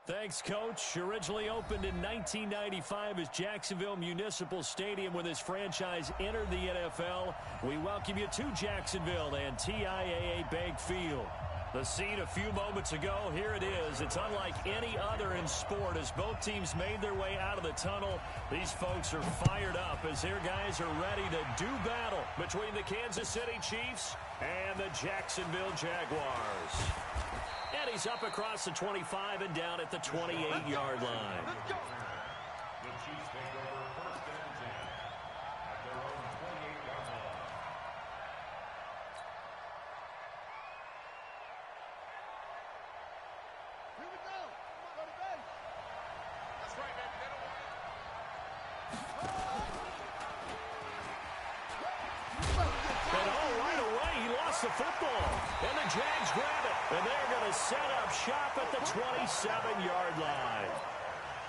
Thanks, Coach. Originally opened in 1995 as Jacksonville Municipal Stadium when this franchise entered the NFL. We welcome you to Jacksonville and TIAA Bank Field. The scene a few moments ago, here it is. It's unlike any other in sport as both teams made their way out of the tunnel. These folks are fired up as their guys are ready to do battle between the Kansas City Chiefs and the Jacksonville Jaguars. And he's up across the 25 and down at the 28-yard line. The Chiefs take over first and 10 at their own 28-yard line. Here we go. Go to base. That's right, baby. They don't want it. And right away, he lost the football. And the Jags grab it. And they're going to set up shop at the 27-yard line.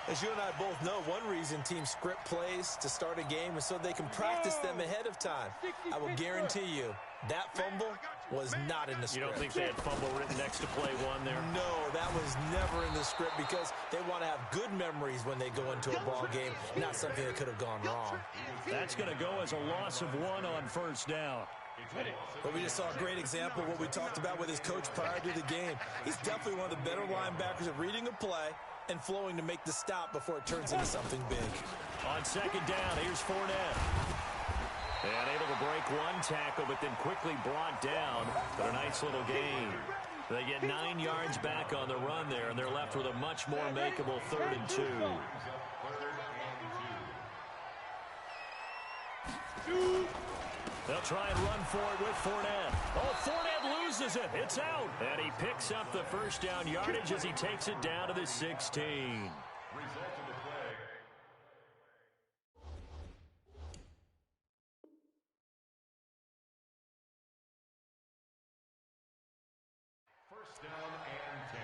As you and I both know, one reason teams script plays to start a game is so they can practice them ahead of time. I will guarantee you that fumble was not in the script. You don't think they had fumble written next to play one there? No, that was never in the script because they want to have good memories when they go into a ball game, not something that could have gone wrong. That's going to go as a loss of 1 on first down. But we just saw a great example of what we talked about with his coach prior to the game. He's definitely one of the better linebackers at reading a play and flowing to make the stop before it turns into something big. On second down, here's Fournette. And able to break one tackle, but then quickly brought down. But a nice little gain. They get 9 yards back on the run there, and they're left with a much more makeable 3rd and 2. They'll try and run for it with Fournette. Oh, Fournette loses it. It's out. And he picks up the first down yardage as he takes it down to the 16. Result of the play. First down and 10.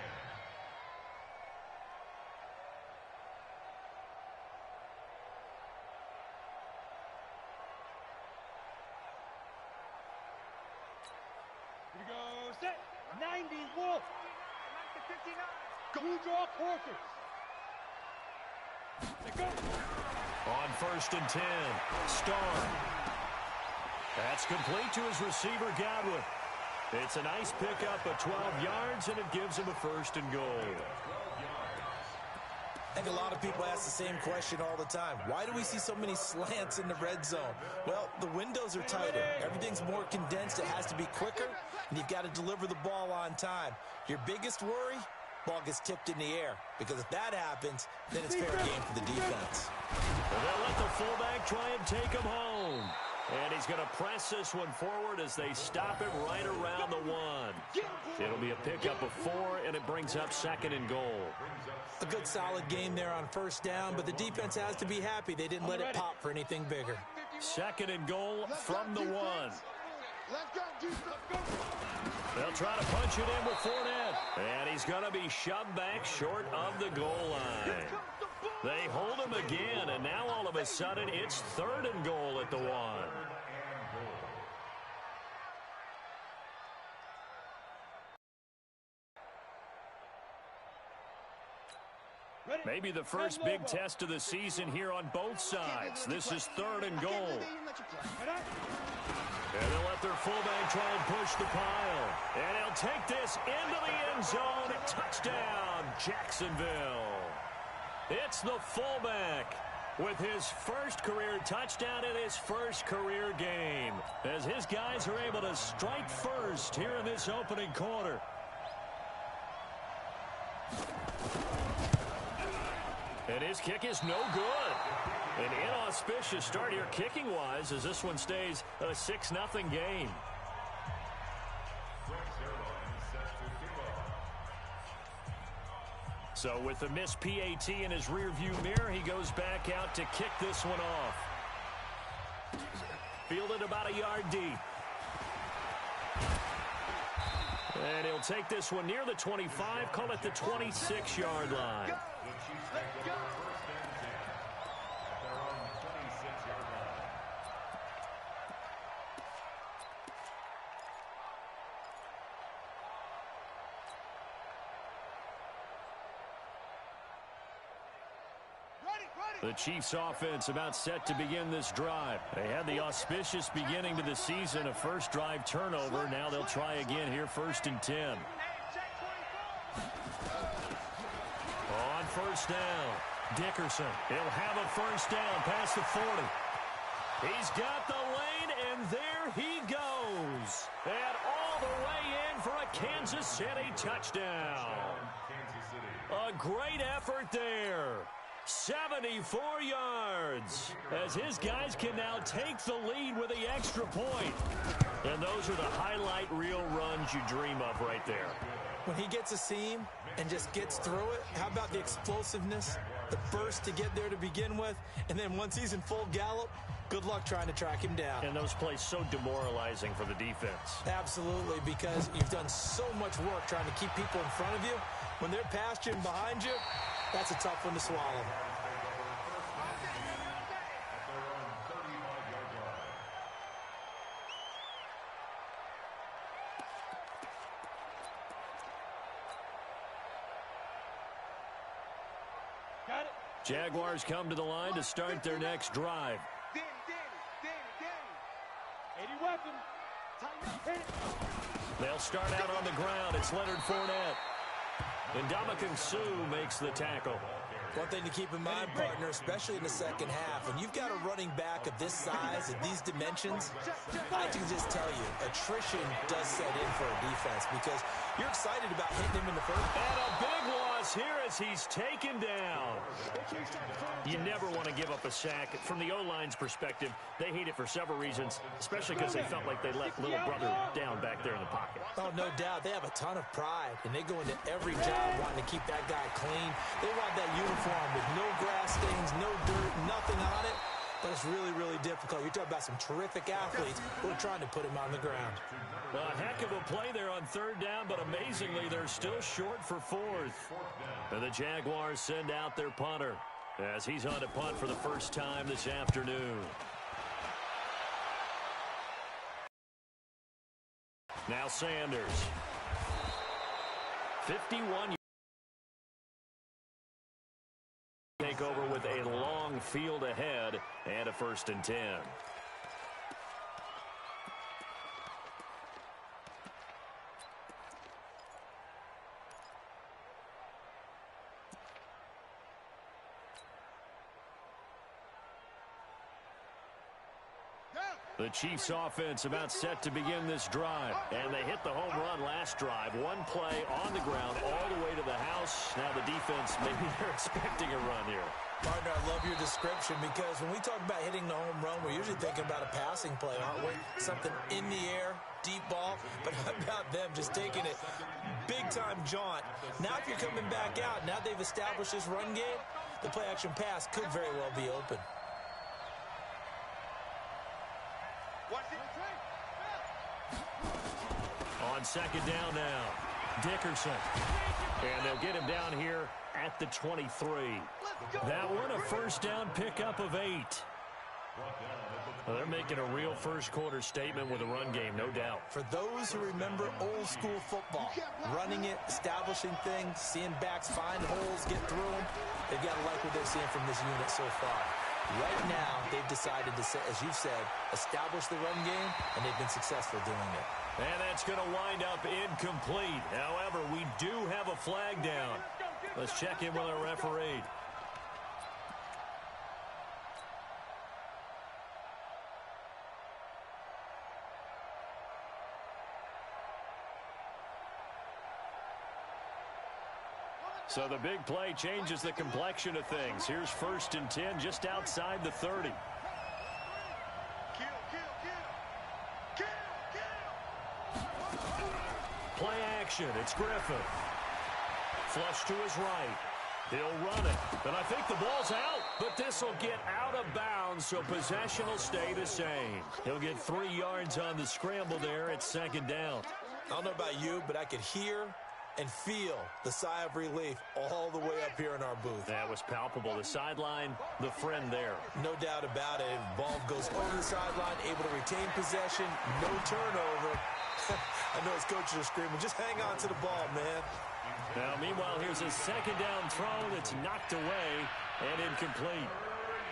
Here we go. Set. 90 Wolf. 59. Go draw quarters. Let's go. On first and 10, Starr. That's complete to his receiver, Godwin. It's a nice pickup of 12 yards, and it gives him a 1st and goal. I think a lot of people ask the same question all the time. Why do we see so many slants in the red zone? Well, the windows are tighter. Everything's more condensed. It has to be quicker, and you've got to deliver the ball on time. Your biggest worry? Ball gets tipped in the air, because if that happens, then it's fair game for the defense. And they'll let the fullback try and take him home. And he's going to press this one forward as they stop it right around the 1. It'll be a pickup of 4, and it brings up 2nd and goal. A good solid game there on first down, but the defense has to be happy they didn't let it pop for anything bigger. 2nd and goal from the 1. Let's go, defense. They'll try to punch it in with Fournette. And he's going to be shoved back short of the goal line. They hold him again, and now all of a sudden it's 3rd and goal at the 1. Maybe the first big test of the season here on both sides. This is 3rd and goal. And they'll let their fullback try and push the pile. And he'll take this into the end zone. Touchdown, Jacksonville. It's the fullback with his first career touchdown in his first career game, as his guys are able to strike first here in this opening quarter. And his kick is no good. An inauspicious start here kicking-wise as this one stays a 6-0 game. So with the missed PAT in his rearview mirror, he goes back out to kick this one off. Fielded about a yard deep. And he'll take this one near the 25, call it the 26-yard line. The Chiefs offense about set to begin this drive. They had the auspicious beginning to the season, a first drive turnover. Now they'll try again here, 1st and 10. On first down, Dickerson. He'll have a first down past the 40. He's got the lane, and there he goes. And all the way in for a Kansas City touchdown. A great effort there. 74 yards as his guys can now take the lead with the extra point. And those are the highlight reel runs you dream of right there. When he gets a seam and just gets through it, how about the explosiveness, the burst to get there to begin with, and then once he's in full gallop, good luck trying to track him down. And those plays so demoralizing for the defense. Absolutely, because you've done so much work trying to keep people in front of you. When they're past you and behind you, that's a tough one to swallow. Jaguars come to the line to start their next drive. They'll start out on the ground. It's Leonard Fournette. And Ndamukong Suh makes the tackle. One thing to keep in mind, partner, especially in the second half, when you've got a running back of this size and these dimensions, I can just tell you, attrition does set in for a defense because you're excited about hitting him in the first. And a big loss here as he's taken down. You never want to give up a sack. From the O-line's perspective, they hate it for several reasons, especially because they felt like they let little brother down back there in the pocket. Oh, no doubt. They have a ton of pride, and they go into every job wanting to keep that guy clean. They want that uniform with no grass stains, no dirt, nothing on it. But it's really, really difficult. You're talking about some terrific athletes who are trying to put him on the ground. A heck of a play there on third down, but amazingly, they're still short for fourth. And the Jaguars send out their punter as he's on to punt for the first time this afternoon. Now Sanders. 51. Take over with a long field ahead and a 1st and 10. The Chiefs offense about set to begin this drive. And they hit the home run last drive. One play on the ground all the way to the house. Now the defense, maybe they're expecting a run here. Partner, I love your description because when we talk about hitting the home run, we're usually thinking about a passing play, aren't we? Something in the air, deep ball. But how about them just taking it big-time jaunt? Now if you're coming back out, now they've established this run game, the play-action pass could very well be open. On second down now, Dickerson. And they'll get him down here at the 23. That one, a first down pickup of 8. Well, they're making a real first quarter statement with a run game, no doubt. For those who remember old school football, running it, establishing things, seeing backs find holes, get through them, they've got to like what they're seeing from this unit so far. Right now, they've decided to, as you've said, establish the run game, and they've been successful doing it. And that's going to wind up incomplete. However, we do have a flag down. Let's check in with our referee. So the big play changes the complexion of things. Here's 1st and 10 just outside the 30. Play action. It's Griffin. Flush to his right. He'll run it. And I think the ball's out. But this will get out of bounds, so possession will stay the same. He'll get 3 yards on the scramble there at 2nd down. I don't know about you, but I could hear and feel the sigh of relief all the way up here in our booth. That was palpable. The sideline, the friend there. No doubt about it. Ball goes over the sideline, able to retain possession, no turnover. I know his coaches are screaming, just hang on to the ball, man. Now, meanwhile, here's a second down throw that's knocked away and incomplete.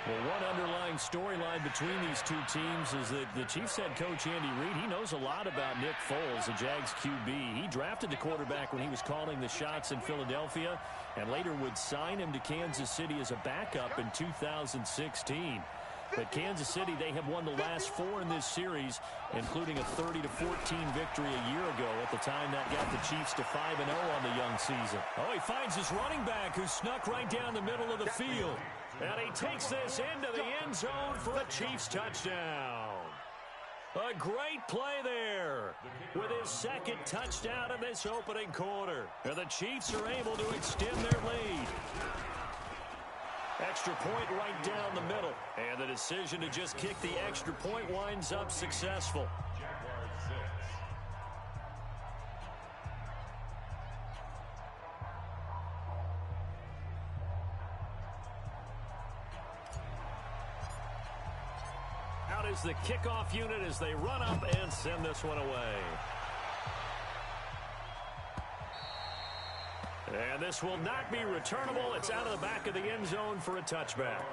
Well, one underlying storyline between these two teams is that the Chiefs head coach Andy Reid, he knows a lot about Nick Foles, the Jags QB. He drafted the quarterback when he was calling the shots in Philadelphia and later would sign him to Kansas City as a backup in 2016. But Kansas City, they have won the last 4 in this series, including a 30-14 victory a year ago. At the time, that got the Chiefs to 5-0 on the young season. Oh, he finds his running back who snuck right down the middle of the field. And he takes this into the end zone for a Chiefs touchdown. A great play there with his second touchdown in this opening quarter. And the Chiefs are able to extend their lead. Extra point right down the middle. And the decision to just kick the extra point winds up successful. Out is the kickoff unit as they run up and send this one away. And this will not be returnable. It's out of the back of the end zone for a touchback.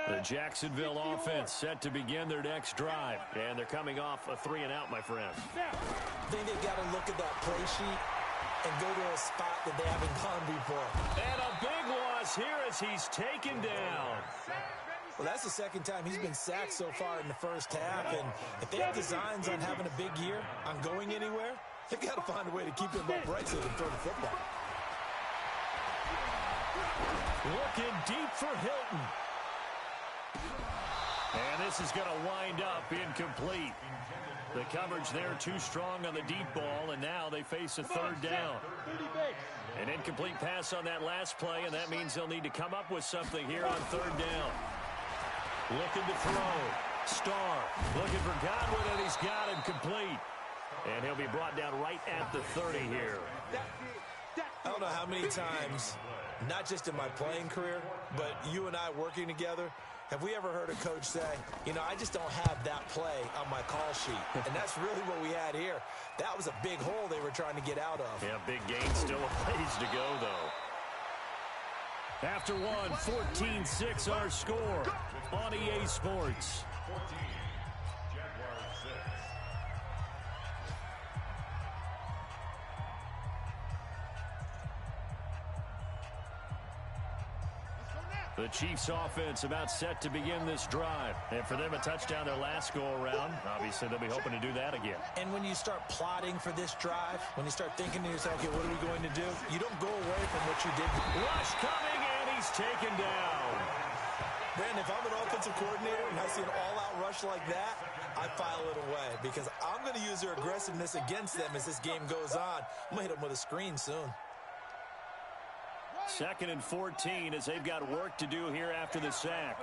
The Jacksonville offense set to begin their next drive. And they're coming off a 3-and-out, my friend. I think they've got to look at that play sheet and go to a spot that they haven't gone before. And a big loss here as he's taken down. Well, that's the second time he's been sacked so far in the first half, and if they have designs on having a big year, on going anywhere, they've got to find a way to keep him upright so they can throw the football. Looking deep for Hilton. And this is going to wind up incomplete. The coverage there too strong on the deep ball, and now they face a third down. An incomplete pass on that last play, and that means they'll need to come up with something here on third down. Looking to throw. Starr looking for Godwin, and he's got him complete. And he'll be brought down right at the 30 here. I don't know how many times, not just in my playing career, but you and I working together, have we ever heard a coach say, you know, I just don't have that play on my call sheet. And that's really what we had here. That was a big hole they were trying to get out of. Yeah, big gain, still a ways to go, though. After one, 14-6 our score on EA Sports. 14, Jaguars 6. The Chiefs offense about set to begin this drive. And for them, a touchdown their last go-around. Obviously, they'll be hoping to do that again. And when you start plotting for this drive, when you start thinking to yourself, okay, what are we going to do? You don't go away from what you did. Rush coming, and he's taken down. Brandon, if I'm an offensive coordinator and I see an all-out rush like that, I file it away because I'm going to use their aggressiveness against them as this game goes on. I'm going to hit them with a screen soon. 2nd and 14 as they've got work to do here after the sack.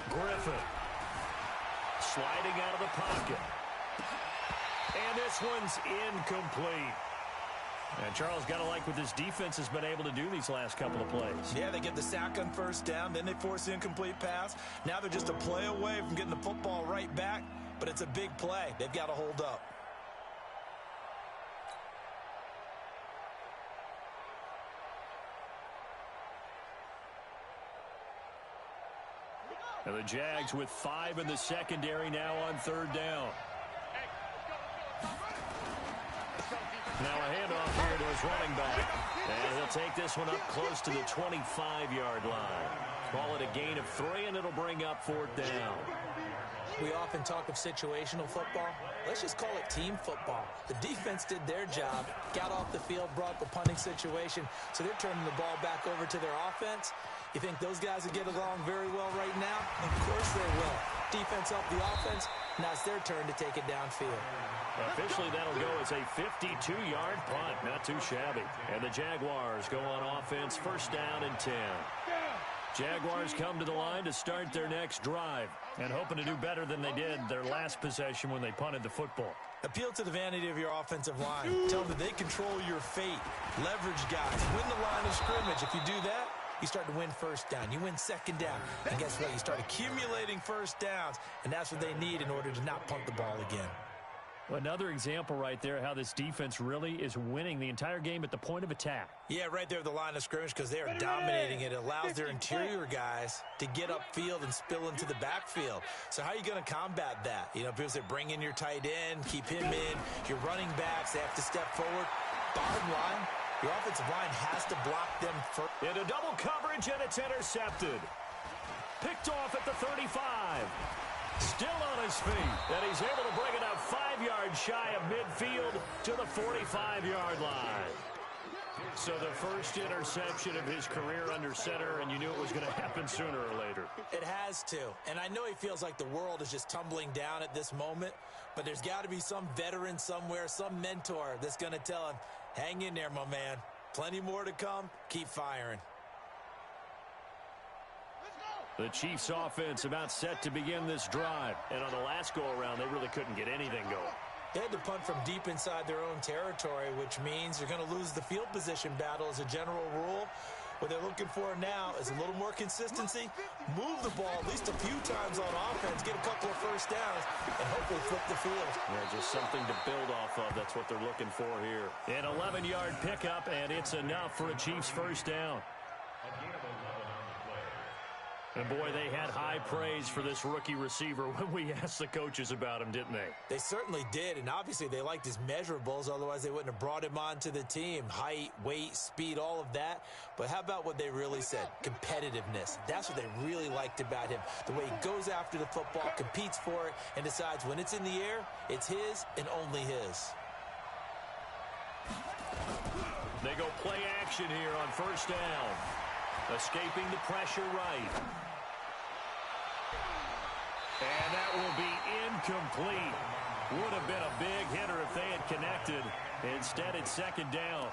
Griffin sliding out of the pocket. And this one's incomplete. And Charles, got to like what this defense has been able to do these last couple of plays. Yeah, they get the sack on first down, then they force the incomplete pass. Now they're just a play away from getting the football right back, but it's a big play. They've got to hold up. And the Jags with 5 in the secondary now on third down. Now a handoff here to his running back. And he'll take this one up close to the 25-yard line. Call it a gain of 3, and it'll bring up 4th down. We often talk of situational football. Let's just call it team football. The defense did their job, got off the field, brought the punting situation, so they're turning the ball back over to their offense. You think those guys will get along very well right now? Of course they will. Defense helped the offense. Now it's their turn to take it downfield. Officially, that'll go as a 52-yard punt. Not too shabby. And the Jaguars go on offense, 1st down and 10. Jaguars come to the line to start their next drive and hoping to do better than they did their last possession when they punted the football. Appeal to the vanity of your offensive line. Tell them that they control your fate. Leverage guys. Win the line of scrimmage. If you do that, you start to win first down. You win second down. And guess what? You start accumulating first downs. And that's what they need in order to not punt the ball again. Another example right there how this defense really is winning the entire game at the point of attack. Yeah, right there at the line of scrimmage because they are dominating it. It allows their interior guys to get upfield and spill into the backfield. So how are you going to combat that? You know, people say bring in your tight end, keep him in. Your running backs, they have to step forward. Bottom line, your offensive line has to block them first. Into double coverage, and it's intercepted. Picked off at the 35. Still on his feet, and he's able to bring it up 5 yards shy of midfield to the 45-yard line. So the first interception of his career under center, and you knew it was going to happen sooner or later. It has to, and I know he feels like the world is just tumbling down at this moment, but there's got to be some veteran somewhere, some mentor that's going to tell him, hang in there, my man. Plenty more to come. Keep firing. The Chiefs offense about set to begin this drive. And on the last go-around, they really couldn't get anything going. They had to punt from deep inside their own territory, which means you're going to lose the field position battle as a general rule. What they're looking for now is a little more consistency. Move the ball at least a few times on offense, get a couple of first downs, and hopefully flip the field. Yeah, just something to build off of. That's what they're looking for here. An 11-yard pickup, and it's enough for a Chiefs first down. And, boy, they had high praise for this rookie receiver when we asked the coaches about him, didn't they? They certainly did, and obviously they liked his measurables. Otherwise, they wouldn't have brought him onto the team. Height, weight, speed, all of that. But how about what they really said? Competitiveness. That's what they really liked about him. The way he goes after the football, competes for it, and decides when it's in the air, it's his and only his. They go play action here on first down. Escaping the pressure right. And that will be incomplete. Would have been a big hitter if they had connected. Instead, it's second down.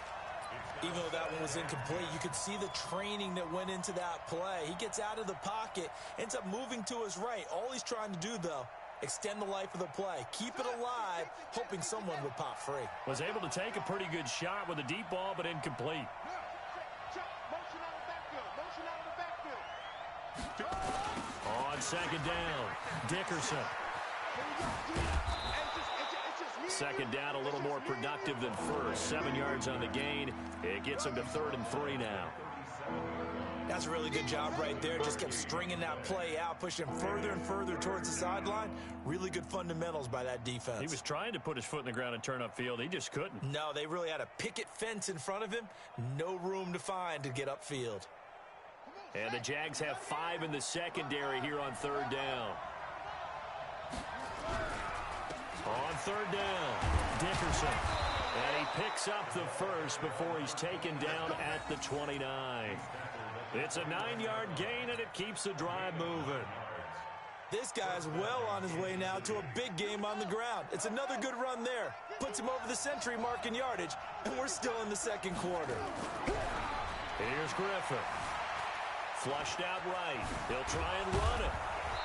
Even though that one was incomplete, you could see the training that went into that play. He gets out of the pocket, ends up moving to his right. All he's trying to do, though, extend the life of the play. Keep it alive, hoping someone would pop free. Was able to take a pretty good shot with a deep ball, but incomplete. On second down, Dickerson. Second down, a little more productive than first. 7 yards on the gain. It gets him to 3rd and 3 now. That's a really good job right there. Just kept stringing that play out, pushing him further and further towards the sideline. Really good fundamentals by that defense. He was trying to put his foot in the ground and turn upfield. He just couldn't. No, they really had a picket fence in front of him. No room to find to get upfield. And the Jags have 5 in the secondary here on 3rd down. On 3rd down, Dickerson. And he picks up the first before he's taken down at the 29. It's a 9-yard gain, and it keeps the drive moving. This guy's well on his way now to a big game on the ground. It's another good run there. Puts him over the century mark in yardage, and we're still in the second quarter. Here's Griffin. Flushed out right. He'll try and run it.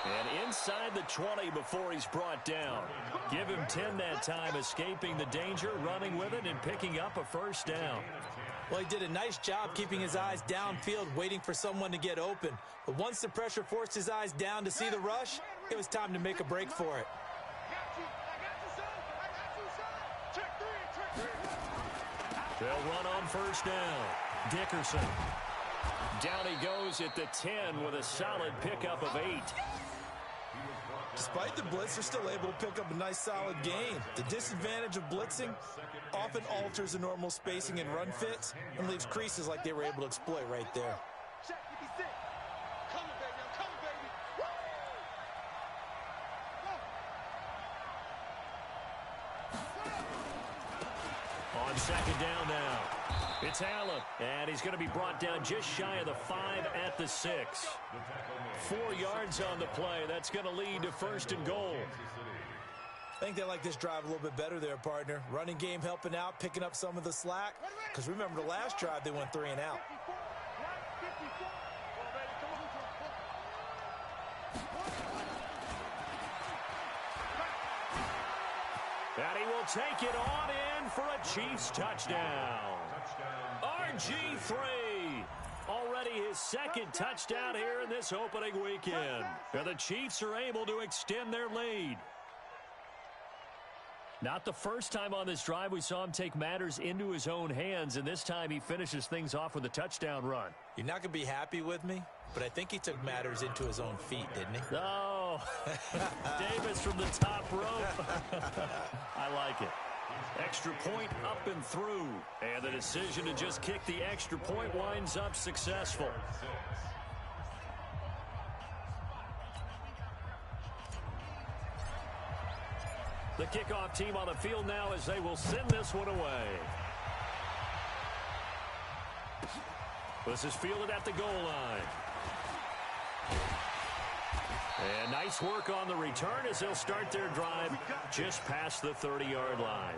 And inside the 20 before he's brought down. Give him 10 that time, escaping the danger, running with it, and picking up a first down. Well, he did a nice job keeping his eyes downfield, waiting for someone to get open. But once the pressure forced his eyes down to see the rush, it was time to make a break for it. They'll run on first down. Dickerson. Down he goes at the 10 with a solid pickup of 8. Despite the blitz, they're still able to pick up a nice solid gain. The disadvantage of blitzing often alters the normal spacing and run fits and leaves creases like they were able to exploit right there. On second down now. It's Allen, and he's going to be brought down just shy of the 5 at the 6. 4 yards on the play. That's going to lead to 1st and goal. I think they like this drive a little bit better there, partner. Running game helping out, picking up some of the slack. Because remember the last drive, they went 3 and out. And he will take it on in for a Chiefs touchdown. RG3. Already his second touchdown here in this opening weekend. And the Chiefs are able to extend their lead. Not the first time on this drive we saw him take matters into his own hands, and this time he finishes things off with a touchdown run. You're not going to be happy with me, but I think he took matters into his own feet, didn't he? Oh, Davis from the top rope. I like it. Extra point up and through. And the decision to just kick the extra point winds up successful. The kickoff team on the field now as they will send this one away. This is fielded at the goal line. And nice work on the return as they'll start their drive just past the 30-yard line.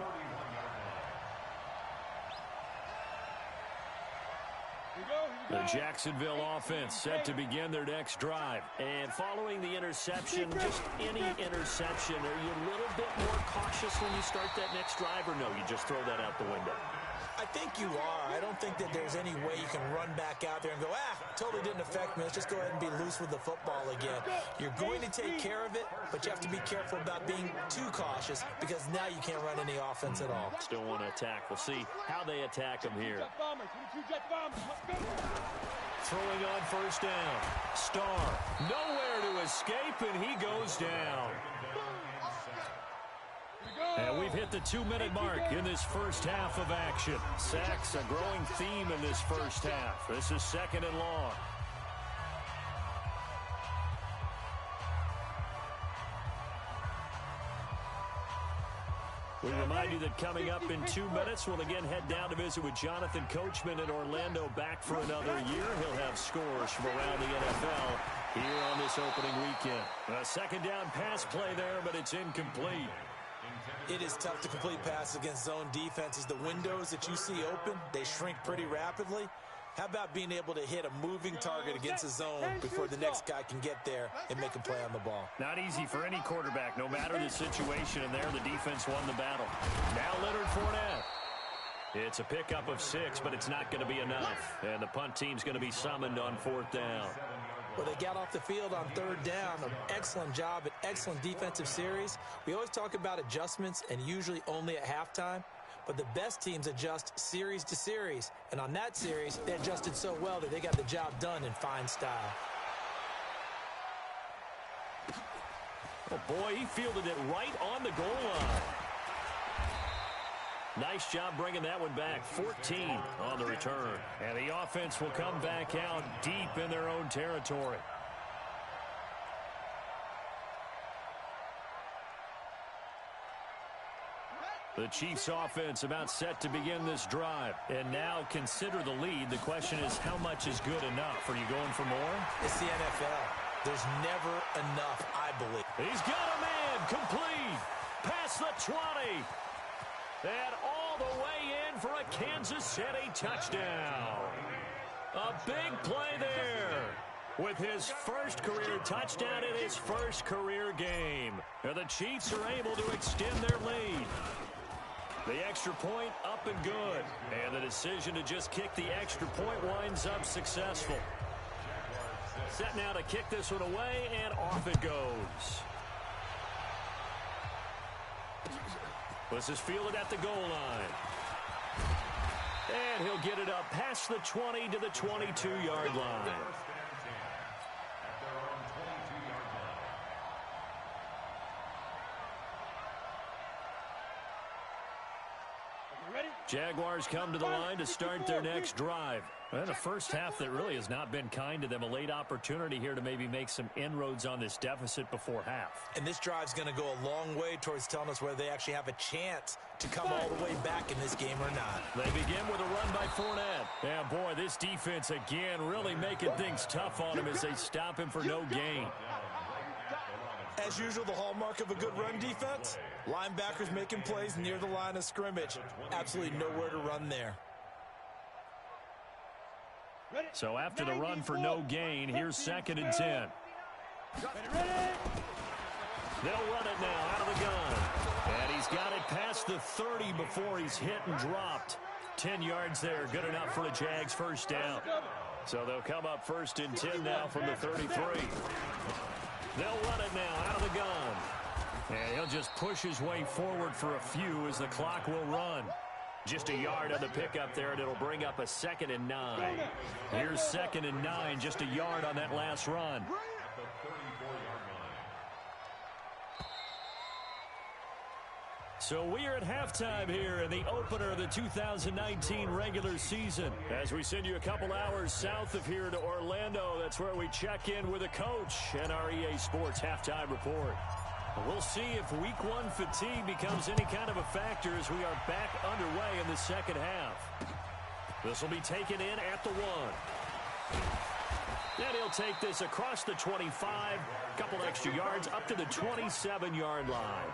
The Jacksonville offense set to begin their next drive. And following the interception, just any interception, are you a little bit more cautious when you start that next drive, or no, you just throw that out the window? I think you are. I don't think that there's any way you can run back out there and go, totally didn't affect me. Let's just go ahead and be loose with the football again. You're going to take care of it, but you have to be careful about being too cautious because now you can't run any offense at all. Still want to attack. We'll see how they attack him here. Throwing on first down. Starr nowhere to escape, and he goes down. And we've hit the 2-minute mark in this first half of action. Sacks, a growing theme in this first half. This is second and long. We remind you that coming up in 2 minutes, we'll again head down to visit with Jonathan Coachman in Orlando, back for another year. He'll have scores from around the NFL here on this opening weekend. A second down pass play there, but it's incomplete. It is tough to complete passes against zone defenses. The windows that you see open, they shrink pretty rapidly. How about being able to hit a moving target against a zone before the next guy can get there and make a play on the ball? Not easy for any quarterback, no matter the situation. And there, the defense won the battle. Now Leonard Fournette. It's a pickup of 6, but it's not going to be enough. And the punt team's going to be summoned on 4th down. Well, they got off the field on 3rd down. An excellent job, an excellent defensive series. We always talk about adjustments, and usually only at halftime. But the best teams adjust series to series. And on that series, they adjusted so well that they got the job done in fine style. Oh, boy, he fielded it right on the goal line. Nice job bringing that one back. 14 on the return. And the offense will come back out deep in their own territory. The Chiefs offense about set to begin this drive. And now consider the lead. The question is, how much is good enough? Are you going for more? It's the NFL. There's never enough, I believe. He's got a man complete. Past the 20. And all the way in for a Kansas City touchdown. A big play there with his first career touchdown in his first career game. And the Chiefs are able to extend their lead. The extra point up and good. And the decision to just kick the extra point winds up successful. Set now to kick this one away, and off it goes. This is fielded at the goal line. And he'll get it up past the 20 to the 22-yard line. Jaguars come to the line to start their next drive. And a first half that really has not been kind to them. A late opportunity here to maybe make some inroads on this deficit before half. And this drive's going to go a long way towards telling us whether they actually have a chance to come all the way back in this game or not. They begin with a run by Fournette. And boy, this defense again really making things tough on him as they stop him for no gain. As usual, the hallmark of a good run defense, linebackers making plays near the line of scrimmage. Absolutely nowhere to run there. So after the run for no gain, here's 2nd and 10. They'll run it now out of the gun. And he's got it the 30 before he's hit and dropped. 10 yards there, good enough for the Jags first down. So they'll come up first and 10 now from the 33. They'll run it now out of the gun. And he'll just push his way forward for a few as the clock will run. Just a yard on the pickup there, and it'll bring up a 2nd and 9. Here's 2nd and 9, just a yard on that last run. So we are at halftime here in the opener of the 2019 regular season. As we send you a couple hours south of here to Orlando, that's where we check in with a coach and our EA Sports halftime report. We'll see if week 1 fatigue becomes any kind of a factor as we are back underway in the second half. This will be taken in at the 1. And he'll take this across the 25, couple extra yards up to the 27-yard line.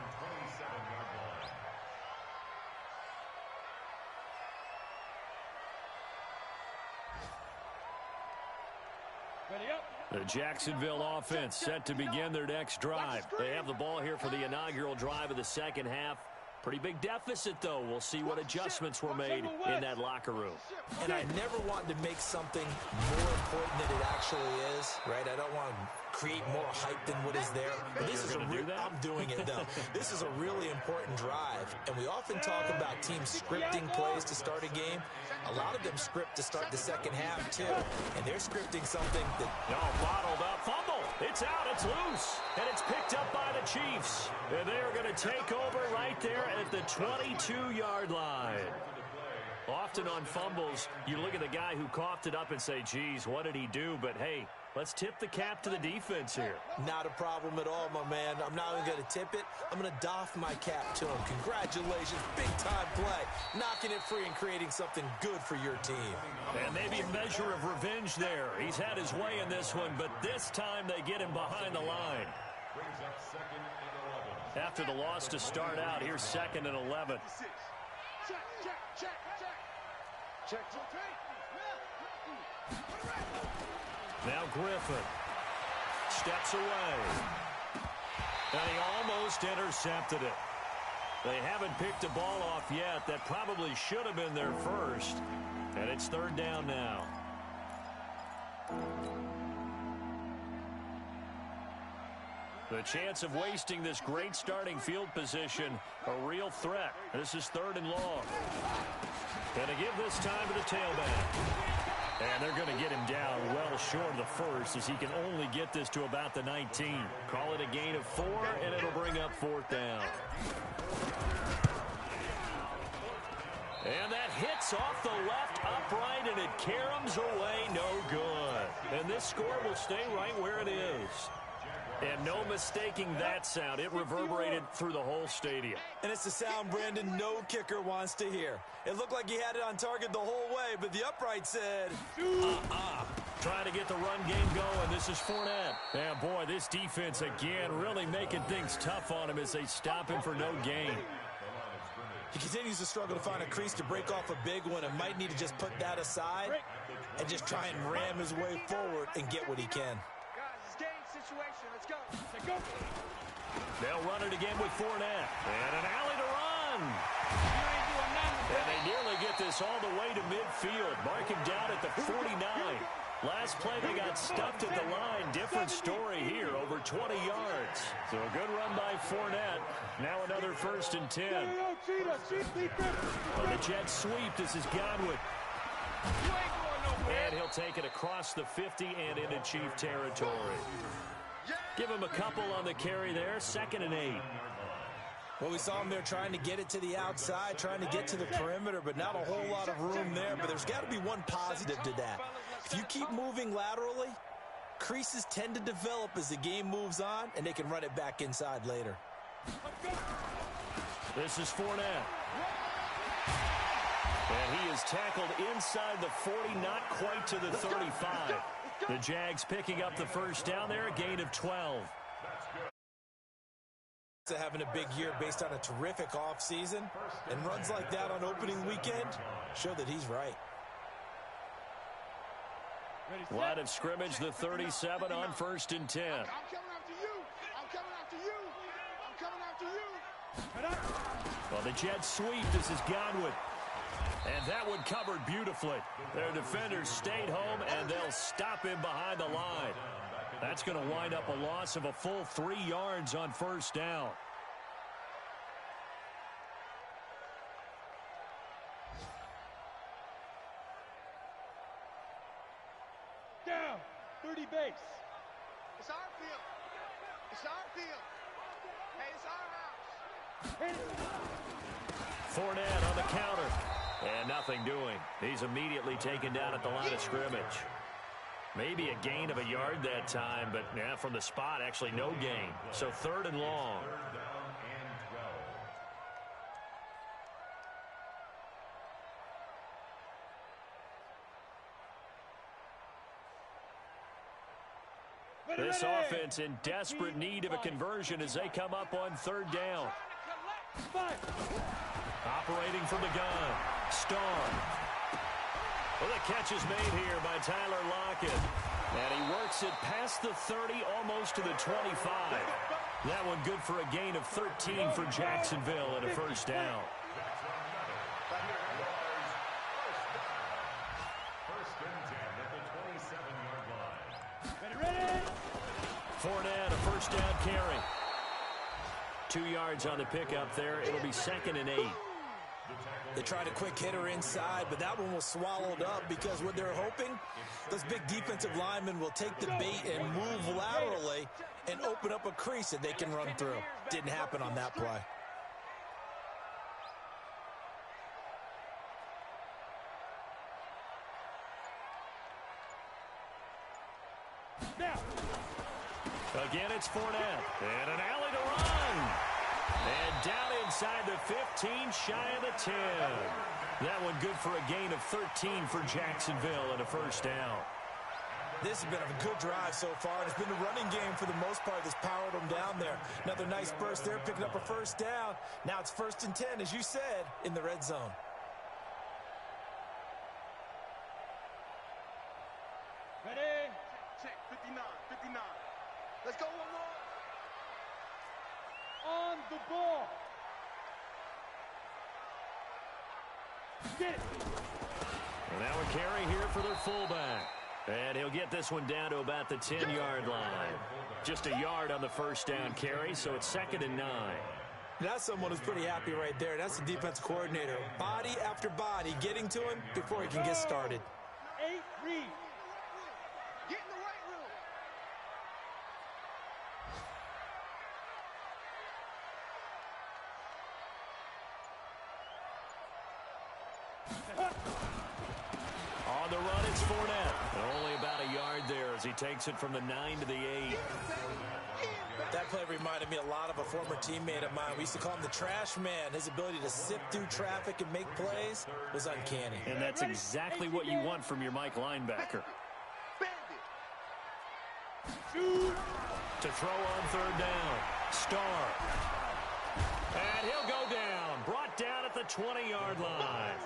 The Jacksonville offense set to begin their next drive. They have the ball here for the inaugural drive of the second half. Pretty big deficit, though. We'll see what adjustments were made in that locker room. And I never want to make something more important than it actually is, right? I don't want to create more hype than what is there. But this is I'm doing it, though. This is a really important drive. And we often talk about teams scripting plays to start a game. A lot of them script to start the second half, too. And they're scripting something that... Bottled up. Fumble. It's out. It's loose. And it's picked up by the Chiefs. And they are going to take over right there at the 22-yard line. Often on fumbles, you look at the guy who coughed it up and say, geez, what did he do? But, hey, let's tip the cap to the defense here. Not a problem at all, my man. I'm not even going to tip it. I'm going to doff my cap to him. Congratulations. Big-time play. Knocking it free and creating something good for your team. And maybe a measure of revenge there. He's had his way in this one, but this time they get him behind the line. After the loss to start out, here's 2nd and 11. Check. Now Griffin steps away. And he almost intercepted it. They haven't picked a ball off yet. That probably should have been their first. And it's 3rd down now. The chance of wasting this great starting field position, a real threat. This is 3rd and long. Gonna give this time to the tailback. And they're going to get him down well short of the first as he can only get this to about the 19. Call it a gain of 4, and it'll bring up 4th down. And that hits off the left upright, and it caroms away no good. And this score will stay right where it is. And no mistaking that sound. It reverberated through the whole stadium. And it's the sound, Brandon, no kicker wants to hear. It looked like he had it on target the whole way, but the upright said, Trying to get the run game going. This is Fournette. And boy, this defense again really making things tough on him as they stop him for no gain. He continues to struggle to find a crease to break off a big one and might need to just put that aside and just try and ram his way forward and get what he can. They'll run it again with Fournette. And an alley to run. And they nearly get this all the way to midfield. Mark him down at the 49. Last play, they got stuffed at the line. Different story here, over 20 yards. So a good run by Fournette. Now another 1st and 10. On the jet sweep, this is Godwin. And he'll take it across the 50 and into Chief territory. Give him a couple on the carry there. 2nd and 8. Well, we saw him there trying to get it to the outside, trying to get to the perimeter, but not a whole lot of room there. But there's got to be one positive to that. If you keep moving laterally, creases tend to develop as the game moves on, and they can run it back inside later. This is Fournette. And he is tackled inside the 40, not quite to the 35. The Jags picking up the first down there, a gain of 12. Having a big year based on a terrific offseason, and runs like that on opening weekend show that he's right. Line of scrimmage, the 37 on 1st and 10. I'm coming after you. I'm coming after you. I'm coming after you. Well, the jet sweep. This is Godwin. And that one covered beautifully. Their defenders stayed home, and they'll stop him behind the line. That's going to wind up a loss of a full 3 yards on first down. Down, 30 base. It's our field. It's our field. Hey, it's our house. Fournette on the counter. And nothing doing. He's immediately taken down at the line of scrimmage. Maybe a gain of a yard that time, but yeah, from the spot, actually no gain. So 3rd and long. This offense in desperate need of a conversion as they come up on 3rd down. Operating from the gun. Starr. Well, the catch is made here by Tyler Lockett. And he works it past the 30, almost to the 25. That one good for a gain of 13 for Jacksonville and a first down. Fournette, a first down carry. 2 yards on the pickup there. It'll be 2nd and 8. They tried a quick hitter inside, but that one was swallowed up because what they're hoping, those big defensive linemen will take the bait and move laterally and open up a crease that they can run through. Didn't happen on that play. Again, it's Fournette. And an alley to run. And down inside the 15, shy of the 10. That one good for a gain of 13 for Jacksonville and a first down. This has been a good drive so far. It's been the running game for the most part that's powered them down there. Another nice burst there, picking up a first down. Now it's 1st and 10, as you said, in the red zone. Ready? Check, 59, 59. Let's go one more. On the ball. Get it. And now a carry here for their fullback. And he'll get this one down to about the 10-yard line. Just a yard on the first down carry, so it's 2nd and 9. That's someone who's pretty happy right there. That's the defense coordinator. Body after body getting to him before he can get started. 8 read. Get in the right room. On the run, it's Fournette. Only about a yard there as he takes it from the 9 to the 8. That play reminded me a lot of a former teammate of mine. We used to call him the trash man. His ability to sift through traffic and make plays was uncanny. And that's exactly what you want from your Mike linebacker. To throw on 3rd down. Starr. And he'll go down. Brought down at the 20-yard line.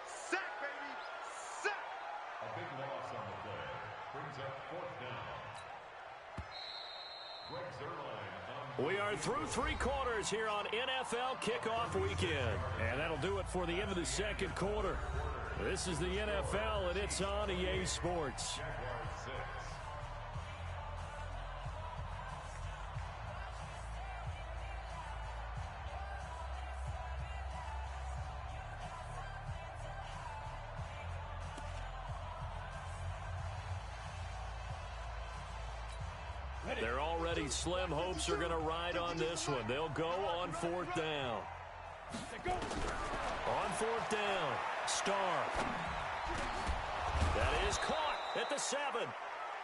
Sack, baby. Sack. A big loss on the play. Brings up 4th down. Greg Zuerlein. We are through 3 quarters here on NFL Kickoff Weekend. And that'll do it for the end of the 2nd quarter. This is the NFL, and it's on EA Sports. Their already slim hopes are going to ride on this one. They'll go on 4th down. On 4th down, Starr. That is caught at the 7.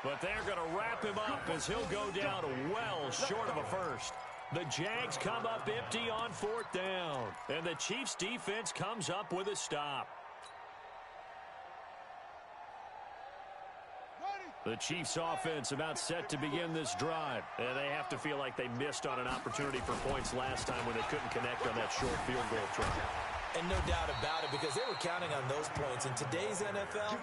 But they're going to wrap him up as he'll go down well short of a first. The Jags come up empty on 4th down. And the Chiefs defense comes up with a stop. The Chiefs offense about set to begin this drive. And they have to feel like they missed on an opportunity for points last time when they couldn't connect on that short field goal try. And no doubt about it, because they were counting on those points. In today's NFL,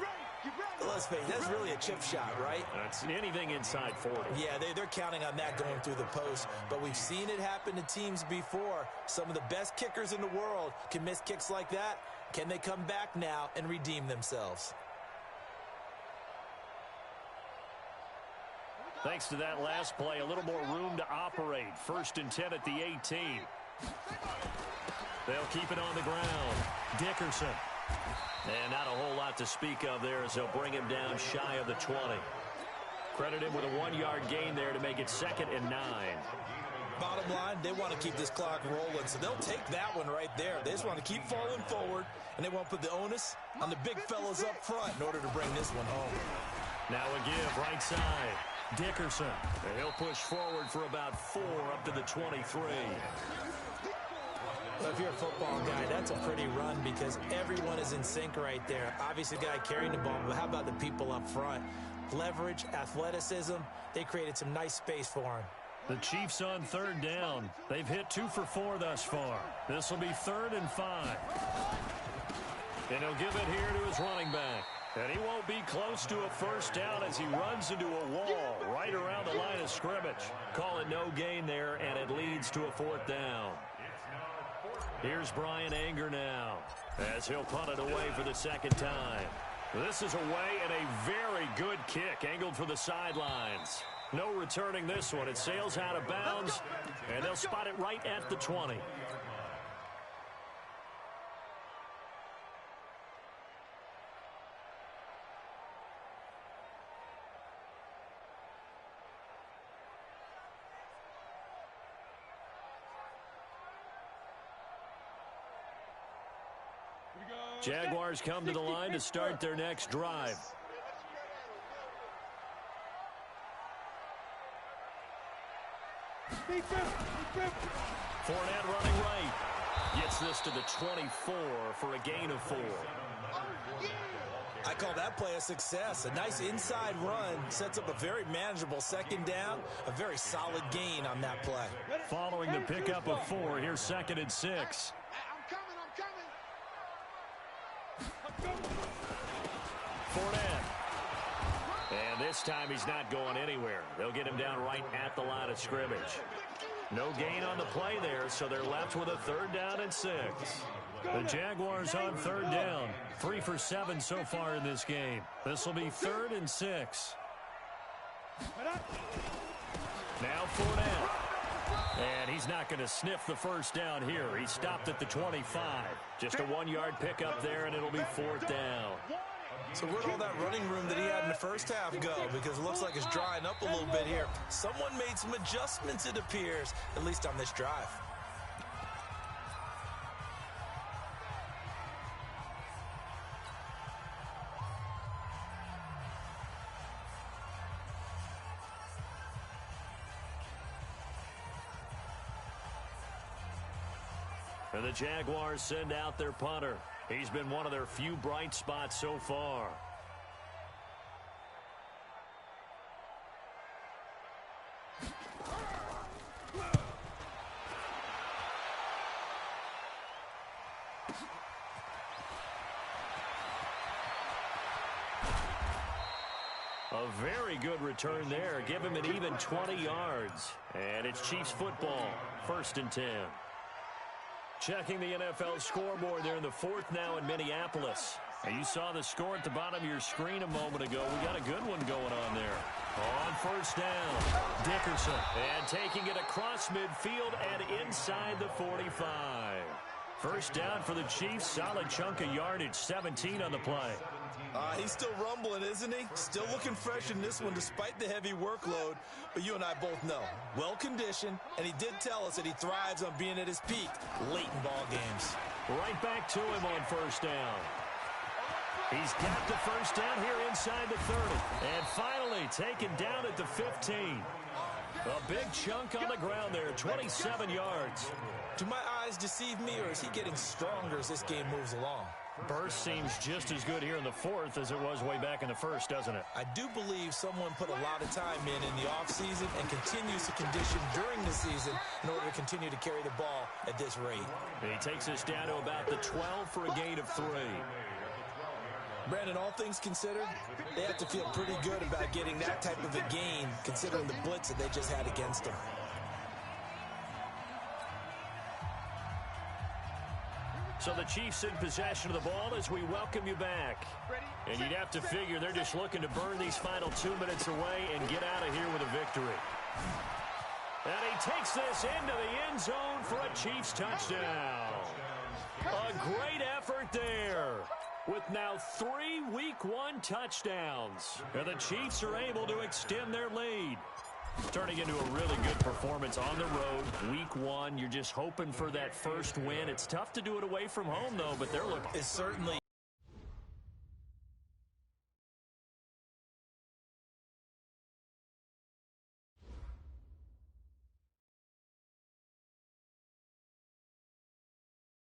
Let's face it, that's really a chip shot, right? That's anything inside 40. Yeah, they're counting on that going through the post, but we've seen it happen to teams before. Some of the best kickers in the world can miss kicks like that. Can they come back now and redeem themselves? Thanks to that last play, a little more room to operate. 1st and 10 at the 18. They'll keep it on the ground. Dickerson. And not a whole lot to speak of there as they'll bring him down shy of the 20. Credit him with a 1-yard gain there to make it 2nd and 9. Bottom line, they want to keep this clock rolling, so they'll take that one right there. They just want to keep falling forward, and they won't put the onus on the big fellas up front in order to bring this one home. Now a give right side. Dickerson. And he'll push forward for about 4 up to the 23. Well, if you're a football guy, that's a pretty run because everyone is in sync right there. Obviously, the guy carrying the ball, but how about the people up front? Leverage, athleticism, they created some nice space for him. The Chiefs on 3rd down. They've hit 2 for 4 thus far. This will be 3rd and 5. And he'll give it here to his running back. And he won't be close to a 1st down as he runs into a wall right around the line of scrimmage. Call it no gain there, and it leads to a 4th down. Here's Brian Anger now as he'll punt it away for the 2nd time. This is away and a very good kick angled for the sidelines. No returning this one. It sails out of bounds, and they'll spot it right at the 20. Jaguars come to the line to start their next drive. Fournette running right. Gets this to the 24 for a gain of 4. I call that play a success. A nice inside run sets up a very manageable 2nd down. A very solid gain on that play. Following the pickup of 4, here's 2nd and 6. Fournette. And this time he's not going anywhere. They'll get him down right at the line of scrimmage. No gain on the play there, so they're left with a 3rd down and 6. The Jaguars on 3rd down. 3 for 7 so far in this game. This will be 3rd and 6. Now Fournette. And he's not going to sniff the 1st down here. He stopped at the 25. Just a 1-yard pickup there, and it'll be 4th down. So where'd all that running room that he had in the 1st half go? Because it looks like it's drying up a little bit here. Someone made some adjustments, it appears, at least on this drive. And the Jaguars send out their punter. He's been one of their few bright spots so far. A very good return there. Give him an even 20 yards. And it's Chiefs football. 1st and 10. Checking the NFL scoreboard there in the 4th now in Minneapolis. And you saw the score at the bottom of your screen a moment ago. We got a good one going on there. On 1st down, Dickerson. And taking it across midfield and inside the 45. 1st down for the Chiefs. Solid chunk of yardage. 17 on the play. He's still rumbling, isn't he? Still looking fresh in this one despite the heavy workload. But you and I both know, well-conditioned, and he did tell us that he thrives on being at his peak late in ball games. Right back to him on 1st down. He's got the 1st down here inside the 30. And finally taken down at the 15. A big chunk on the ground there, 27 yards. Do my eyes deceive me, or is he getting stronger as this game moves along? Burst seems just as good here in the 4th as it was way back in the 1st, doesn't it? I do believe someone put a lot of time in the offseason and continues to condition during the season in order to continue to carry the ball at this rate. And he takes us down to about the 12 for a gain of 3. Brandon, all things considered, they have to feel pretty good about getting that type of a gain, considering the blitz that they just had against them. So the Chiefs in possession of the ball as we welcome you back. And you'd have to figure they're just looking to burn these final 2 minutes away and get out of here with a victory. And he takes this into the end zone for a Chiefs touchdown. A great effort there, with now 3 Week 1 touchdowns. And the Chiefs are able to extend their lead. Turning into a really good performance on the road. Week 1, you're just hoping for that first win. It's tough to do it away from home, though, but they're looking. It's certainly